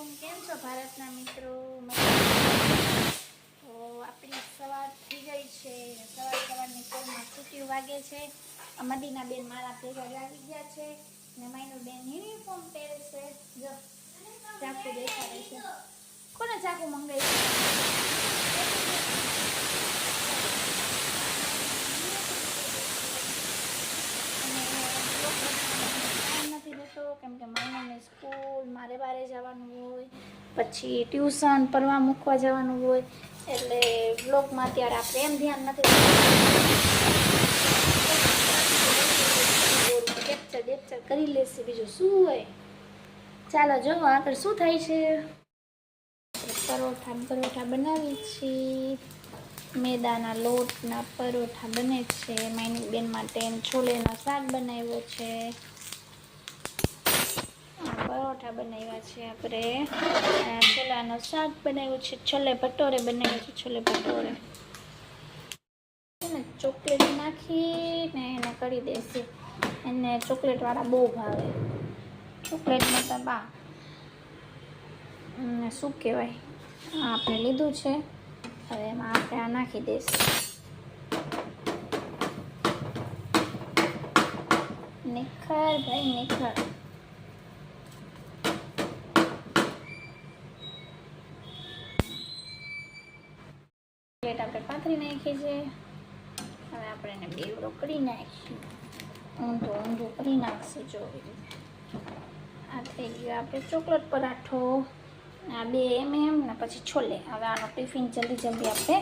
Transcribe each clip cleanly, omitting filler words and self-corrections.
કેમ છો ભારતના મિત્રો? તો આપણી સવાર થઈ ગઈ છે. સવારની કોલમાં છૂટી વાગે છે. મદીના બેન મારા ભેગા આવી ગયા છે ને માયનું બેન યુનિફોર્મ પહેરે છે. જો ચાકુ દેખાડે છે. કોને ચાકુ મંગાવ્યું નથી રહેતો કેમ કે માયને સ્કૂલ મારે બારે જવાનું હોય, પછી ટ્યુશન પઢવા મૂકવા જવાનું હોય, એટલે બ્લોગમાં અત્યારે આપણે એમ ધ્યાન નથી કેપ્ચર કરી લેશે. બીજું શું હોય? ચાલો જો આગળ શું થાય છે. પરોઠા બનાવી છીએ. મેદાના લોટના પરોઠા બને છે. માયની બેન માટે છોલેનો શાક બનાવ્યો છે. પરોઠા બનાવ્યા છે આપણે. છોલાનો શાક બનાવ્યું છે. છોલે ભટોરે બનાવ્યું છે. છોલે ભટોરે ચોકલેટ નાખીને એને કરી દેશે. એને ચોકલેટ વાળા બહુ ભાવે. ચોકલેટમાં તો બા શું કહેવાય, આપણે લીધું છે. હવે એમાં આપણે આ નાખી દઈશું. નિખર ભાઈ નિખર. પ્લેટ આપણે પાથરી નાખી છે. હવે આપણે એને બેવડો કરી નાખીએ. ઊંધું કરી નાખશું. જો આ થઈ ગયો આપણે ચોકલેટ પરાઠો. આ 2 mm ને પછી છોલે. હવે આનો ટિફિન જલ્દી આપણે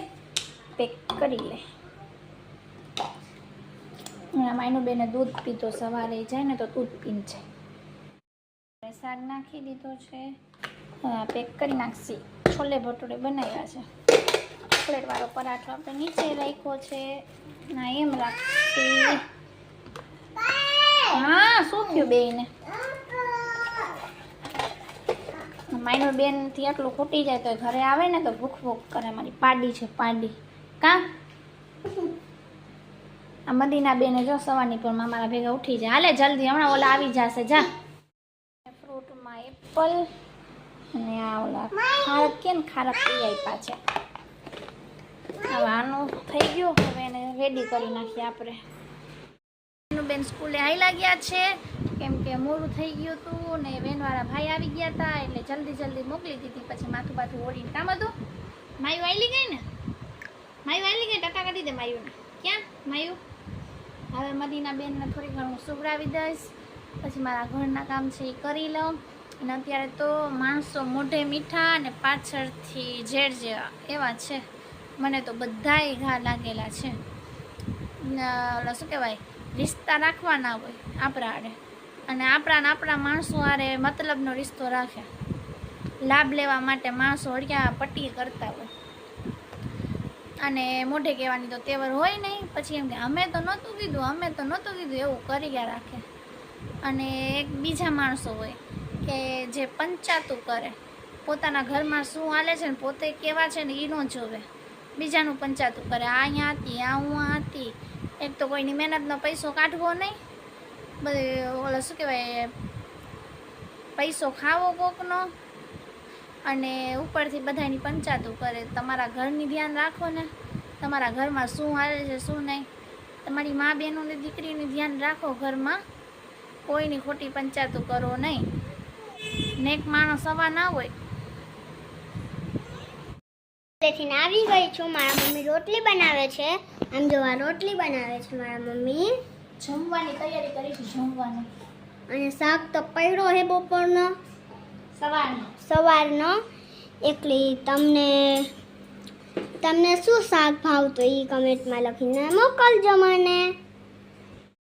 પેક કરી લે. માયનું બેને દૂધ પીતો, સવારે જાય ને તો દૂધ પીને જાય. શાક નાખી દીધો છે. પેક કરી નાખશી. છોલે ભટુરે બનાવ્યા છે. ચોકલેટ વાળો પરાઠો આપણે નીચે રાખ્યો છે. ના એમ રાખશી. હા શું થયું બેયને? માયનો બેન થી આટલું ખૂટી જાય તો ઘરે આવે ને તો ભૂખ કરે. મારી પાડી છે પાડી. કા આ મદીના બેને જો સવારની પર મારા ભેગા ઉઠી જાય. હાલે જલ્દી, હમણાં ઓલા આવી જશે. જા. ફ્રૂટમાં એપલ અને આ ઓલા ખારક કે ને ખારક પી આપ્યા છે. હવે આનું થઈ ગયું. હવે એને રેડી કરી નાખીએ આપણે. બેન સ્કૂલે આવેલા ગયા છે કેમ કે મોડું થઈ ગયું હતું ને બેનવાળા ભાઈ આવી ગયા હતા, એટલે જલ્દી મોકલી દીધી. પછી માથું ઓળીને કામ હતું. માયુ આવેલી ગઈ ને? માયુ આવેલી ગઈ? ટકા કાઢી દે માયુને. ક્યાં માયુ? હવે મદીના બેનને થોડી ઘણું સુવડાવી દઈશ. પછી મારા ઘરના કામ છે એ કરી લઉં. અને અત્યારે તો માણસો મોઢે મીઠા અને પાછળથી ઝેર જેવા એવા છે. મને તો બધાય ઘા લાગેલા છે. ઓલા શું કહેવાય, રિશ્તા રાખવાના હોય આપણા આડે, અને આપણા માણસો આરે મતલબનો રિશ્તો રાખે. લાભ લેવા માટે માણસો હળિયા પટ્ટી કરતા હોય અને મોઢે કહેવાની તો તેવર હોય નહીં. પછી એમ કે અમે તો નહોતું કીધું એવું કરી ગયા રાખે. અને એક બીજા માણસો હોય કે જે પંચાતું કરે. પોતાના ઘરમાં શું હાલે છે ને પોતે કેવા છે ને એ ન જોવે, બીજાનું પંચાતું કરે. આ અહીંયા હતી, આ હું આ હતી. એક તો કોઈની મહેનતનો પૈસો કાઢવો નહીં, બધું ઓલા શું કહેવાય, પૈસો ખાવો કોકનો, અને ઉપરથી બધાની પંચાતું કરે. તમારા ઘરની ધ્યાન રાખો ને, તમારા ઘરમાં શું હાલે છે શું નહીં. તમારી મા બહેનોની દીકરીની ધ્યાન રાખો. ઘરમાં કોઈની ખોટી પંચાતું કરો નહીં. નેક માણસ સવા ના હોય. આવી ગઈ છું. મારા મમ્મી રોટલી બનાવે છે. આમ જો આ રોટલી બનાવે છે મારા મમ્મી. જમવાની તૈયારી કરી છે. જમવાની અને શાક તો પડ્યો હે બપોરનો સવારનો. એકલી તમને શું શાક ભાવતો એ કમેન્ટમાં લખીને મોકલજો મને.